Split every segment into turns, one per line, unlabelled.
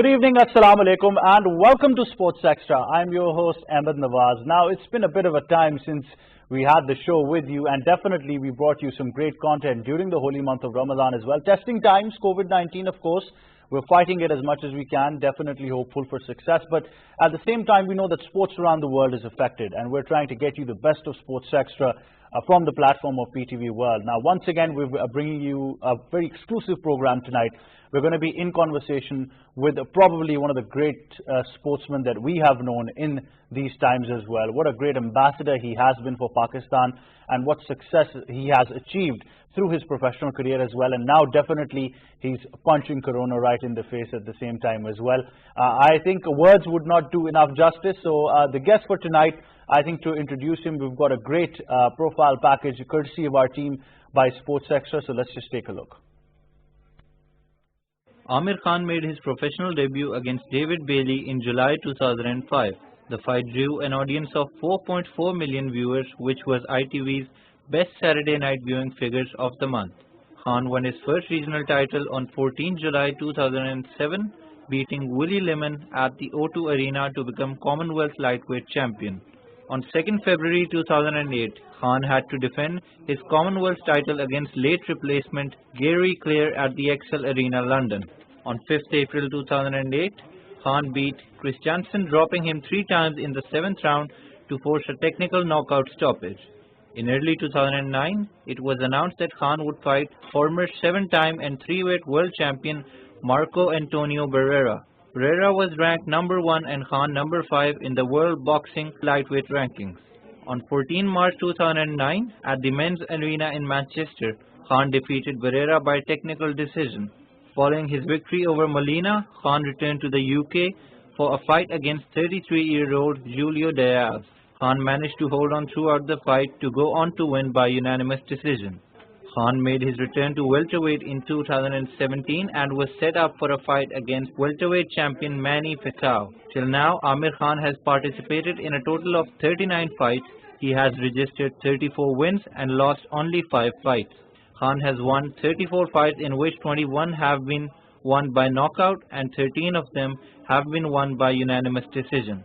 Good evening, Assalamu Alaikum, and welcome to Sports Extra. I'm your host, Ahmed Nawaz. Now, it's been a bit of a time since we had the show with you, and definitely we brought you some great content during the holy month of Ramadan as well. Testing times, COVID-19, of course. We're fighting it as much as we can, definitely hopeful for success. But at the same time, we know that sports around the world is affected, and we're trying to get you the best of Sports Extra from the platform of PTV World. Now, once again, we're bringing you a very exclusive program tonight. We're going to be in conversation with probably one of the great sportsmen that we have known in these times as well. What a great ambassador he has been for Pakistan, and what success he has achieved through his professional career as well. And now definitely he's punching Corona right in the face at the same time as well. I think words would not do enough justice. So the guest for tonight, I think to introduce him, we've got a great profile package courtesy of our team by Sports Extra. So let's just take a look.
Amir Khan made his professional debut against David Bailey in July 2005. The fight drew an audience of 4.4 million viewers, which was ITV's best Saturday night viewing figures of the month. Khan won his first regional title on 14 July 2007, beating Willie Lemon at the O2 Arena to become Commonwealth lightweight champion. On 2nd February 2008, Khan had to defend his Commonwealth title against late replacement Gary Clare at the Excel Arena, London. On 5th April 2008, Khan beat Christiansen, dropping him 3 times in the 7th round to force a technical knockout stoppage. In early 2009, it was announced that Khan would fight former 7-time and 3-weight world champion Marco Antonio Barrera. Barrera was ranked number 1 and Khan number 5 in the world boxing lightweight rankings. On 14 March 2009, at the men's arena in Manchester, Khan defeated Barrera by technical decision. Following his victory over Molina, Khan returned to the UK for a fight against 33-year-old Julio Diaz. Khan managed to hold on throughout the fight to go on to win by unanimous decision. Khan made his return to welterweight in 2017 and was set up for a fight against welterweight champion Manny Pacquiao. Till now, Amir Khan has participated in a total of 39 fights. He has registered 34 wins and lost only 5 fights. Khan has won 34 fights, in which 21 have been won by knockout and 13 of them have been won by unanimous decision.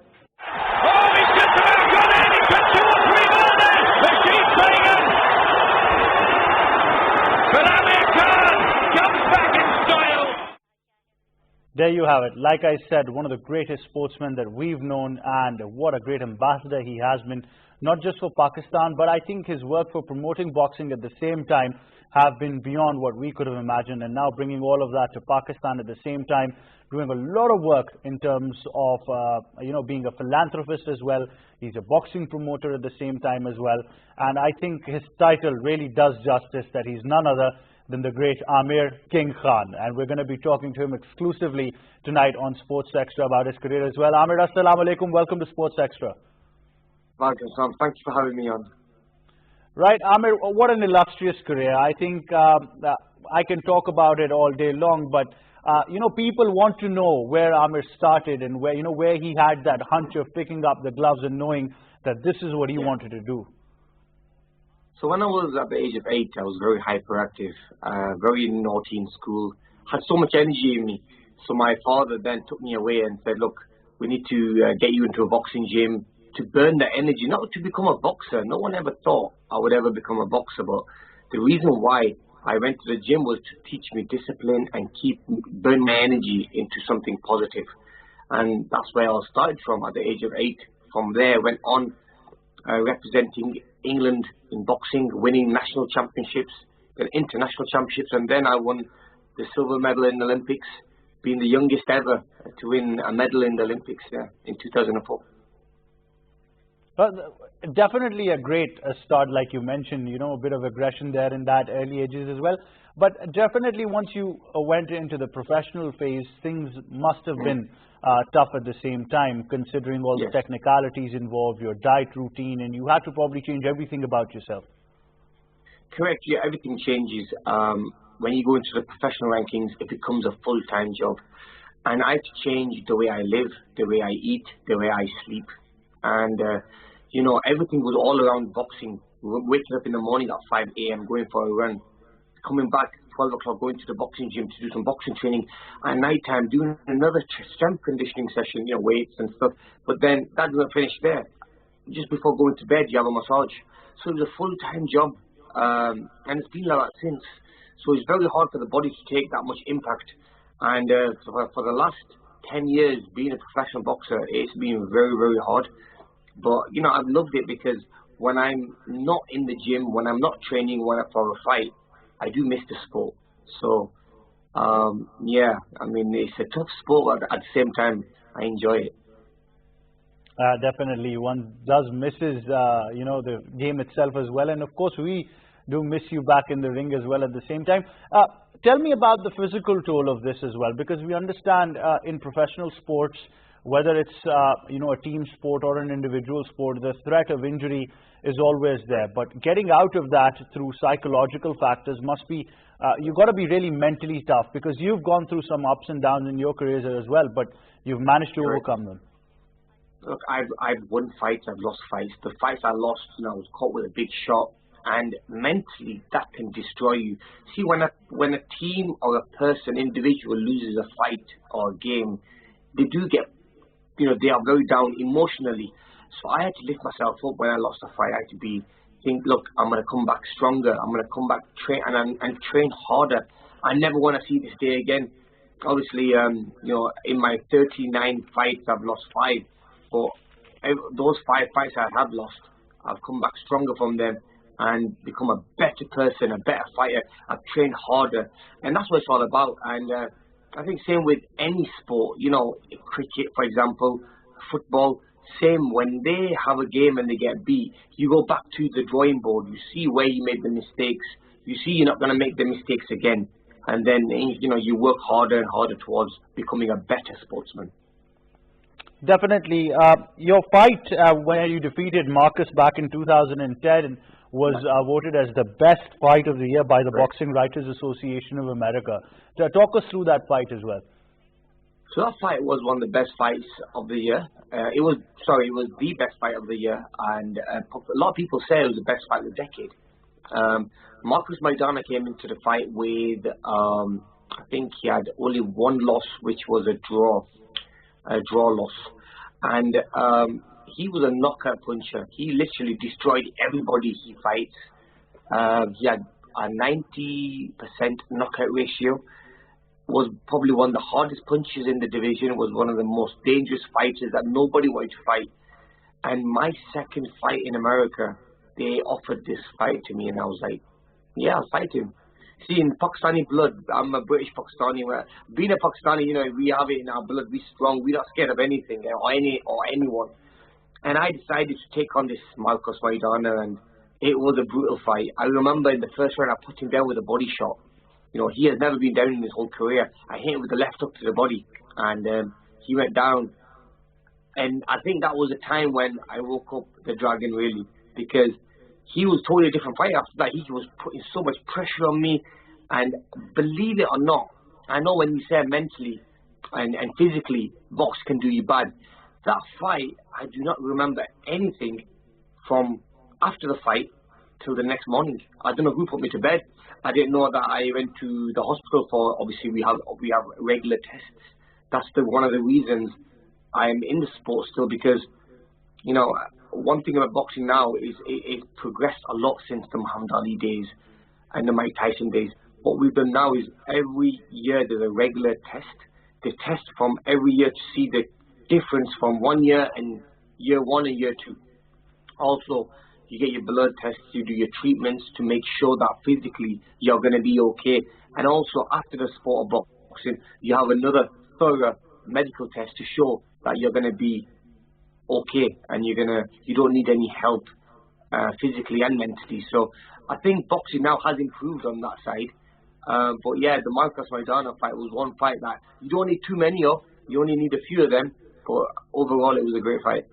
There you have it. Like I said, one of the greatest sportsmen that we've known, and what a great ambassador he has been, not just for Pakistan, but I think his work for promoting boxing at the same time have been beyond what we could have imagined, and now bringing all of that to Pakistan at the same time, doing a lot of work in terms of, being a philanthropist as well. He's a boxing promoter at the same time as well, and I think his title really does justice, that he's none other than the great Amir King Khan. And we're going to be talking to him exclusively tonight on Sports Extra about his career as well. Amir, Assalamu Alaikum. Welcome to Sports Extra.
Thank you for having me on.
Right, Amir, what an illustrious career. I think I can talk about it all day long, but people want to know where Amir started and where he had that hunch of picking up the gloves and knowing that this is what he wanted to do.
So when I was at the age of 8, I was very hyperactive, very naughty in school, had so much energy in me. So my father then took me away and said, look, we need to get you into a boxing gym to burn that energy, not to become a boxer. No one ever thought I would ever become a boxer, but the reason why I went to the gym was to teach me discipline and burn my energy into something positive. And that's where I started from at the age of 8. From there, went on representing England in boxing, winning national championships, then international championships, and then I won the silver medal in the Olympics, being the youngest ever to win a medal in the Olympics in 2004.
But definitely a great start, like you mentioned, a bit of aggression there in that early ages as well. But definitely once you went into the professional phase, things must have been tough at the same time, considering all the technicalities involved, your diet routine, and you had to probably change everything about yourself.
Correct, yeah, everything changes. When you go into the professional rankings, it becomes a full-time job. And I had to change the way I live, the way I eat, the way I sleep. And, everything was all around boxing. Waking up in the morning at 5 a.m., going for a run, coming back 12 o'clock, going to the boxing gym to do some boxing training. At night time, doing another strength conditioning session, weights and stuff. But then that doesn't finish there. Just before going to bed, you have a massage. So it was a full-time job. And it's been like that since. So it's very hard for the body to take that much impact. And for the last 10 years, being a professional boxer, it's been very, very hard. But, I've loved it because when I'm not in the gym, when I'm not training, for a fight, I do miss the sport. So, it's a tough sport, but at the same time, I enjoy it.
Definitely, one does misses, the game itself as well. And of course, we do miss you back in the ring as well at the same time. Tell me about the physical toll of this as well, because we understand in professional sports, whether it's a team sport or an individual sport, the threat of injury is always there. But getting out of that through psychological factors must be, you've got to be really mentally tough, because you've gone through some ups and downs in your careers as well, but you've managed to overcome them.
Look, I've won fights, I've lost fights. The fights I lost, I was caught with a big shot, and mentally that can destroy you. See, when a team or a person, individual loses a fight or a game, they do get, they are very down emotionally. So I had to lift myself up when I lost a fight. I had to think, look, I'm going to come back stronger. I'm going to come back and train harder. I never want to see this day again. Obviously, in my 39 fights, I've lost 5. But those 5 fights I have lost, I've come back stronger from them and become a better person, a better fighter. I've trained harder. And that's what it's all about. And I think same with any sport, cricket, for example, football, same. When they have a game and they get beat, you go back to the drawing board. You see where you made the mistakes. You see you're not going to make the mistakes again. And then, you work harder and harder towards becoming a better sportsman.
Definitely. Your fight where you defeated Marcus back in 2010 was voted as the best fight of the year by the Boxing Writers Association of America. Talk us through that fight as well.
So that fight was one of the best fights of the year. It was the best fight of the year, and a lot of people say it was the best fight of the decade. Marcus Maidana came into the fight with, I think he had only one loss, which was a draw loss. And he was a knockout puncher. He literally destroyed everybody he fights. He had a 90% knockout ratio. Was probably one of the hardest punches in the division. Was one of the most dangerous fighters that nobody wanted to fight. And my second fight in America, they offered this fight to me, and I was like, yeah, I'll fight him. See, in Pakistani blood, I'm a British Pakistani. Being a Pakistani, we have it in our blood. We're strong. We're not scared of anything or anyone. And I decided to take on this Marcos Maidana, and it was a brutal fight. I remember in the first round, I put him down with a body shot. He has never been down in his whole career. I hit him with the left hook to the body, and he went down. And I think that was a time when I woke up the dragon, really, because he was totally a different fighter. After that, he was putting so much pressure on me. And believe it or not, I know when you say mentally and physically, box can do you bad. That fight, I do not remember anything from after the fight till the next morning. I don't know who put me to bed. I didn't know that I went to the hospital for, obviously we have regular tests. That's one of the reasons I'm in the sport still, because, one thing about boxing now is it's progressed a lot since the Muhammad Ali days and the Mike Tyson days. What we've done now is every year there's a regular test. They test from every year to see the difference from 1 year and year 1 and year 2. Also, you get your blood tests, you do your treatments to make sure that physically you're going to be okay. And also after the sport of boxing, you have another thorough medical test to show that you're going to be okay and you don't need any help physically and mentally. So I think boxing now has improved on that side. But yeah, the Marcos Maidana fight was one fight that you don't need too many of. You only need a few of them. But overall, it was a great fight.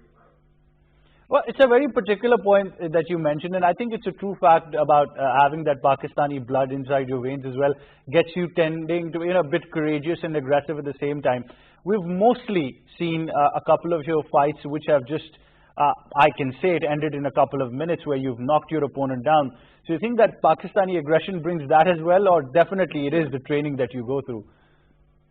Well, it's a very particular point that you mentioned, and I think it's a true fact about having that Pakistani blood inside your veins as well, gets you tending to be a bit courageous and aggressive at the same time. We've mostly seen a couple of your fights which have just I can say it ended in a couple of minutes where you've knocked your opponent down. So you think that Pakistani aggression brings that as well, or definitely it is the training that you go through?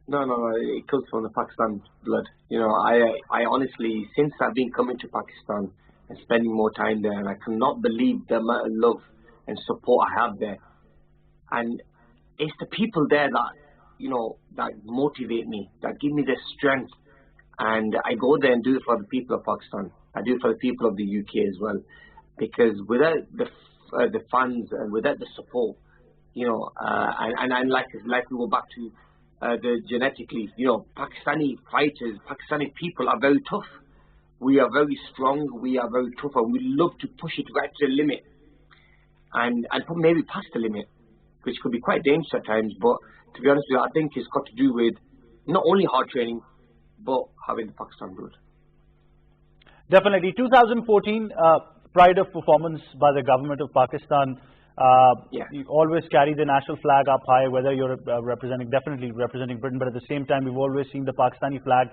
No, it comes from the Pakistan blood. You know, I honestly, since I've been coming to Pakistan and spending more time there, and I cannot believe the amount of love and support I have there. And it's the people there that, you know, that motivate me, that give me the strength. And I go there and do it for the people of Pakistan. I do it for the people of the UK as well. Because without the fans and without the support, you know, and like we go back to the genetically, you know, Pakistani fighters, Pakistani people are very tough. We are very strong, we are very tough, and we love to push it right to the limit. And maybe past the limit, which could be quite dangerous at times. But to be honest with you, I think it's got to do with not only hard training, but having the Pakistan blood.
Definitely. 2014, pride of performance by the government of Pakistan. You always carry the national flag up high, whether you're definitely representing Britain, but at the same time, we've always seen the Pakistani flag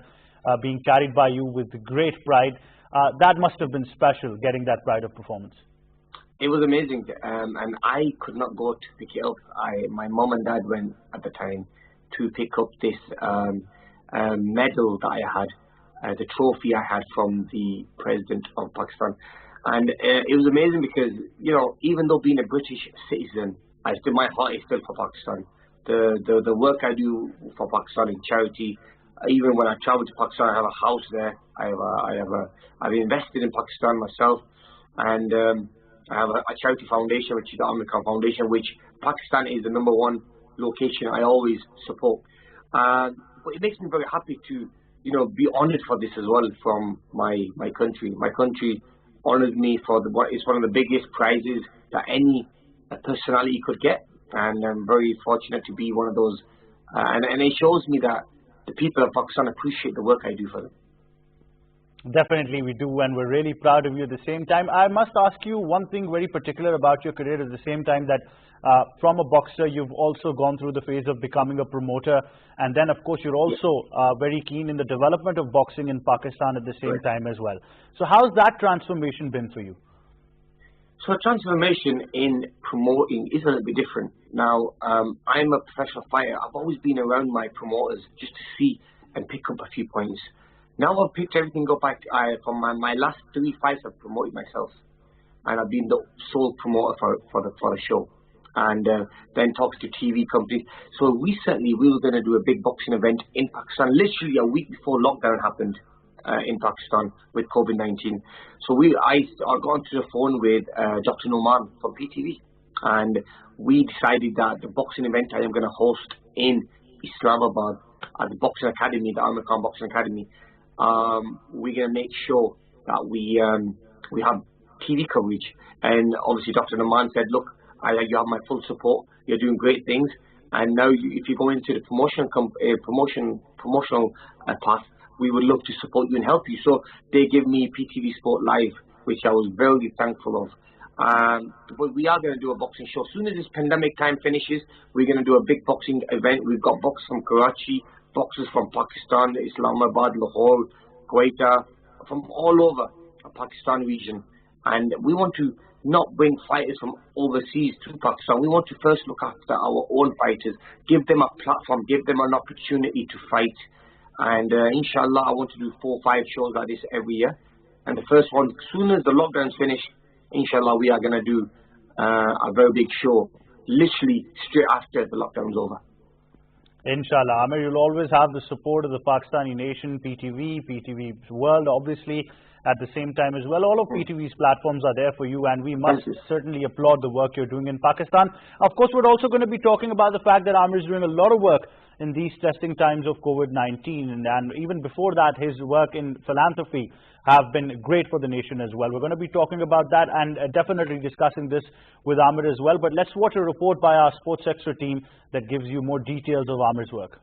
being carried by you with great pride. That must have been special, getting that pride of performance.
It was amazing, and I could not go to pick it up. My mom and dad went at the time to pick up this medal that I had, the trophy I had from the President of Pakistan. And it was amazing because, you know, even though being a British citizen, my heart is still for Pakistan. The work I do for Pakistan in charity, even when I travel to Pakistan, I have a house there. I've invested in Pakistan myself, and I have a charity foundation, which is the Amir Khan Foundation, which Pakistan is the #1 location I always support. But it makes me very happy to, you know, be honoured for this as well from my country. My country honoured me for it's one of the biggest prizes that any personality could get, and I'm very fortunate to be one of those. And it shows me that the people of Pakistan appreciate the work I do for them.
Definitely we do, and we're really proud of you at the same time. I must ask you one thing very particular about your career at the same time, that from a boxer, you've also gone through the phase of becoming a promoter, and then of course you're also very keen in the development of boxing in Pakistan at the same time as well. So how's that transformation been for you?
So a transformation in promoting is a little bit different. Now, I'm a professional fighter. I've always been around my promoters just to see and pick up a few points. Now I've picked everything up back from my last 3 fights. I've promoted myself, and I've been the sole promoter for the show, and then talks to TV companies. So recently we were going to do a big boxing event in Pakistan, literally a week before lockdown happened in Pakistan with COVID-19. So I got onto the phone with Dr. Numan from PTV, and we decided that the boxing event I am going to host in Islamabad at the Boxing Academy, the Amir Khan Boxing Academy. We're going to make sure that we have TV coverage. And obviously Dr. Numan said, look, you have my full support, you're doing great things, and now if you go into the promotional path, we would love to support you and help you. So they give me PTV Sport Live, which I was very thankful of. But we are going to do a boxing show. As soon as this pandemic time finishes, we're going to do a big boxing event. We've got boxers from Karachi, boxers from Pakistan, Islamabad, Lahore, Quetta, from all over the Pakistan region. And we want to not bring fighters from overseas to Pakistan. We want to first look after our own fighters, give them a platform, give them an opportunity to fight. And inshallah, I want to do 4 or 5 shows like this every year. And the first one, as soon as the lockdown's finished, inshallah, we are going to do a very big show, literally straight after the lockdown's over.
Inshallah. Amir, you'll always have the support of the Pakistani nation, PTV World, obviously, at the same time as well. All of PTV's platforms are there for you, and we must certainly applaud the work you're doing in Pakistan. Of course, we're also going to be talking about the fact that Amir is doing a lot of work in these testing times of COVID-19, and even before that, his work in philanthropy have been great for the nation as well. We're going to be talking about that and definitely discussing this with Amir as well. But let's watch a report by our Sports Extra team that gives you more details of Amir's work.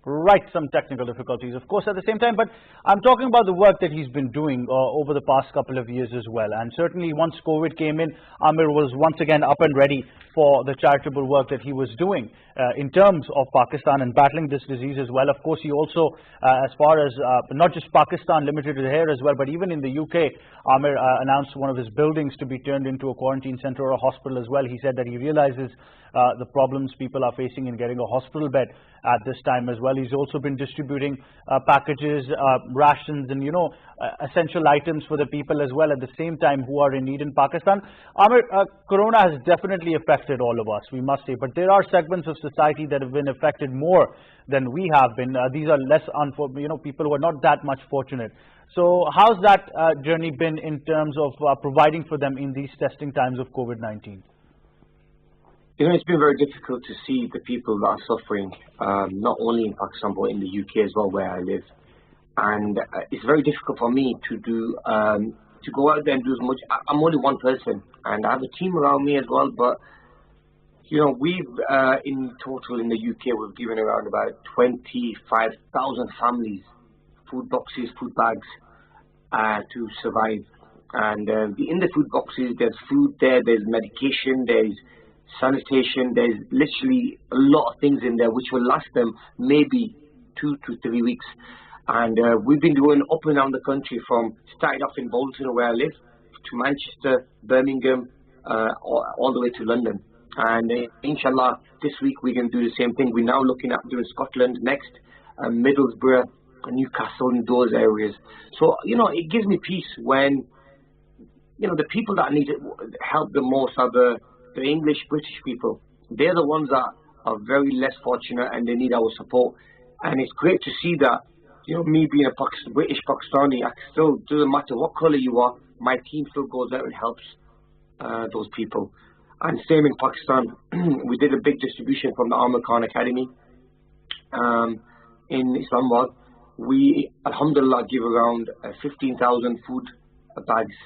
Right, some technical difficulties, of course, at the same time, but I'm talking about the work that he's been doing over the past couple of years as well. And certainly once COVID came in, Amir was once again up and ready for the charitable work that he was doing in terms of Pakistan and battling this disease as well. Of course, he also, as far as not just Pakistan, limited to here as well, but even in the UK, Amir announced one of his buildings to be turned into a quarantine center or a hospital as well. He said that he realizes the problems people are facing in getting a hospital bed at this time as well. He's also been distributing packages, rations and, essential items for the people as well at the same time who are in need in Pakistan. Amir, Corona has definitely affected all of us, we must say, but there are segments of society that have been affected more than we have been. These are less, people who are not that much fortunate. So how's that journey been in terms of providing for them in these testing times of COVID-19?
It's been very difficult to see the people that are suffering, not only in Pakistan, but in the UK as well, where I live. And it's very difficult for me to do, to go out there and do as much. I'm only one person, and I have a team around me as well. But, we've, in total in the UK, we've given around about 25,000 families food boxes, food bags to survive. And in the food boxes, there's food there, there's medication, there's sanitation, there's literally a lot of things in there which will last them maybe 2 to 3 weeks. And we've been doing up and down the country, from started off in Bolton where I live, to Manchester, Birmingham, all the way to London. And inshallah this week we can do the same thing. We're now looking at doing Scotland next, Middlesbrough, Newcastle, and those areas. So it gives me peace when the people that need help the most are the English, British people. They're the ones that are very less fortunate and they need our support. And it's great to see that, me being a British Pakistani, I still, doesn't matter what colour you are, my team still goes out and helps those people. And same in Pakistan, we did a big distribution from the Amir Khan Academy in Islamabad. We, alhamdulillah, give around 15,000 food bags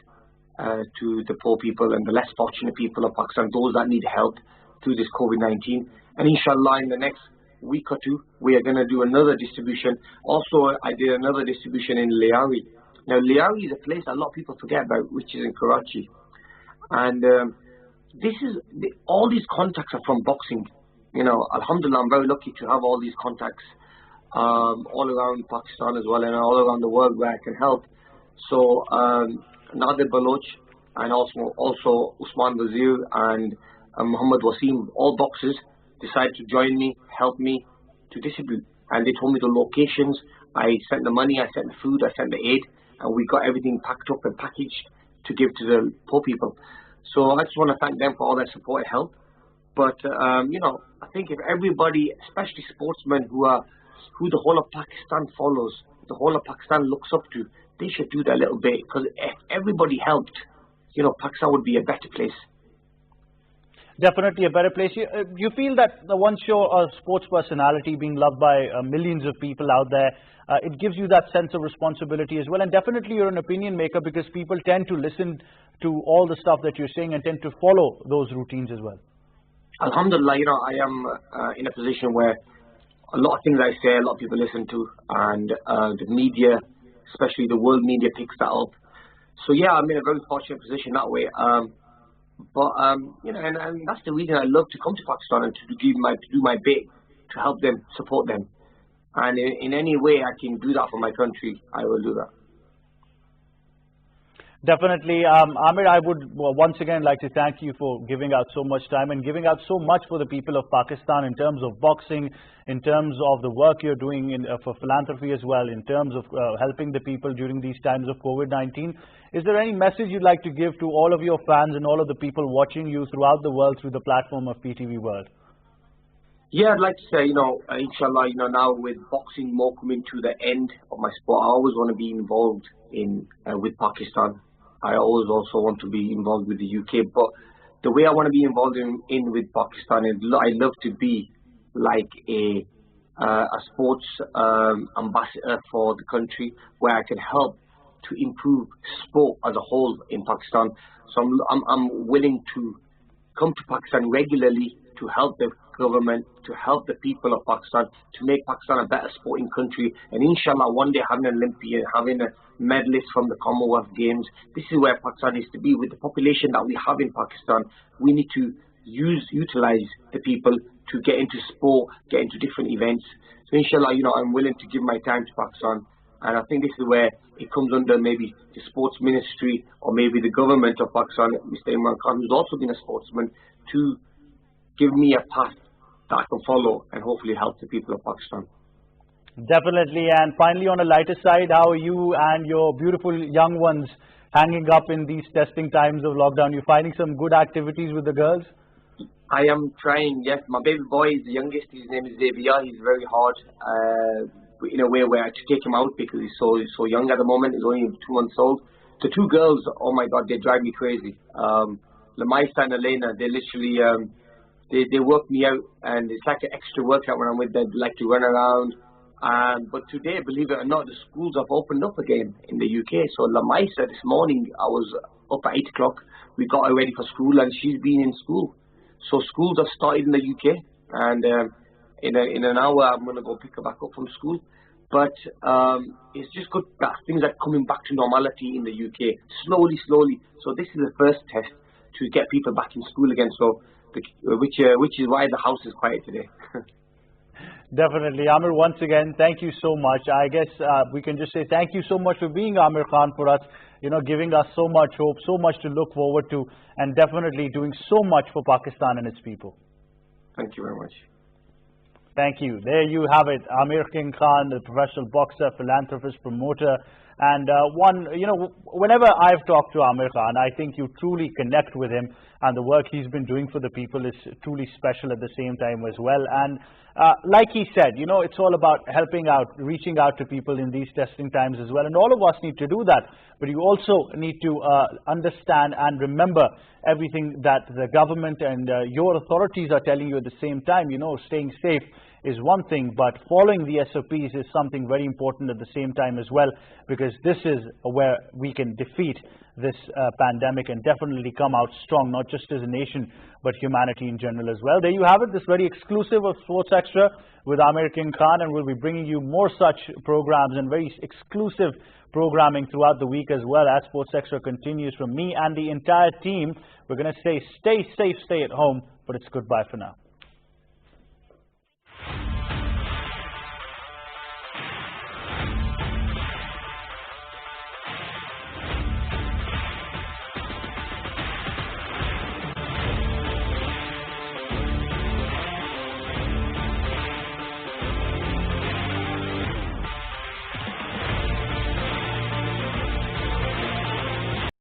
to the poor people and the less fortunate people of Pakistan, those that need help through this COVID-19. And inshallah, in the next week or two, we are going to do another distribution. Also, I did another distribution in Liari. Now, Liari is a place a lot of people forget about, which is in Karachi. And all these contacts are from boxing. Alhamdulillah, I'm very lucky to have all these contacts all around Pakistan as well, and all around the world where I can help. So, Nadir Baloch and also Usman Wazir and Muhammad Wasim, all boxers, decided to join me, help me to distribute. And they told me the locations. I sent the money, I sent the food, I sent the aid, and we got everything packed up and packaged to give to the poor people. So I just want to thank them for all their support and help. But I think if everybody, especially sportsmen who the whole of Pakistan follows, the whole of Pakistan looks up to, they should do that a little bit, because if everybody helped, Pakistan would be a better place.
Definitely a better place. You feel that once you're a sports personality being loved by millions of people out there, it gives you that sense of responsibility as well. And definitely you're an opinion maker, because people tend to listen to all the stuff that you're saying and tend to follow those routines as well.
Alhamdulillah, I am in a position where a lot of things I say, a lot of people listen to, and the media, especially the world media, picks that up. So yeah, I'm in a very fortunate position that way. But and that's the reason I love to come to Pakistan and to do my bit to help them, support them. And in any way I can do that for my country, I will do that.
Definitely. Amir, I would once again like to thank you for giving out so much time and giving out so much for the people of Pakistan in terms of boxing, in terms of the work you're doing for philanthropy as well, in terms of helping the people during these times of COVID-19. Is there any message you'd like to give to all of your fans and all of the people watching you throughout the world through the platform of PTV World?
Yeah, I'd like to say, inshallah, now with boxing more coming to the end of my sport, I always want to be involved with Pakistan. I always also want to be involved with the UK, but the way I want to be involved in with Pakistan is I love to be like a sports ambassador for the country, where I can help to improve sport as a whole in Pakistan. So I'm willing to come to Pakistan regularly to help the government to help the people of Pakistan, to make Pakistan a better sporting country, and inshallah one day having an Olympian, having a medalist from the Commonwealth Games. This is where Pakistan needs to be. With the population that we have in Pakistan, we need to utilize the people to get into sport, get into different events. So inshallah, I'm willing to give my time to Pakistan, and I think this is where it comes under maybe the sports ministry or maybe the government of Pakistan, Mr. Imran Khan, who's also been a sportsman, to give me a path that I can follow and hopefully help the people of Pakistan.
Definitely. And finally, on a lighter side, how are you and your beautiful young ones hanging up in these testing times of lockdown? You finding some good activities with the girls?
I am trying, yes. My baby boy is the youngest. His name is Xavier. He's very hard in a way where I have to take him out because he's so young at the moment. He's only 2 months old. The 2 girls, oh my God, they drive me crazy. Lamaisa and Elena, they literally, they work me out, and it's like an extra workout when I'm with them. They like to run around. But today, believe it or not, the schools have opened up again in the UK. So Lamaisa, this morning, I was up at 8 o'clock. We got her ready for school, and she's been in school. So schools have started in the UK, and in an hour I'm going to go pick her back up from school. But it's just good that things are coming back to normality in the UK, slowly. So this is the first test to get people back in school again. So which is why the house is quiet today.
Definitely. Amir, once again, thank you so much. I guess we can just say thank you so much for being Amir Khan for us, giving us so much hope, so much to look forward to, and definitely doing so much for Pakistan and its people.
Thank you very much.
Thank you. There you have it. Amir Khan, the professional boxer, philanthropist, promoter, and whenever I've talked to Amir Khan, I think you truly connect with him, and the work he's been doing for the people is truly special at the same time as well. And like he said, it's all about helping out, reaching out to people in these testing times as well. And all of us need to do that. But you also need to understand and remember everything that the government and your authorities are telling you at the same time. Staying safe is one thing, but following the SOPs is something very important at the same time as well, because this is where we can defeat this pandemic and definitely come out strong, not just as a nation, but humanity in general as well. There you have it, this very exclusive of Sports Extra with Amir Khan, and we'll be bringing you more such programs and very exclusive programming throughout the week as well as Sports Extra continues. From me and the entire team, we're going to say stay safe, stay at home, but it's goodbye for now.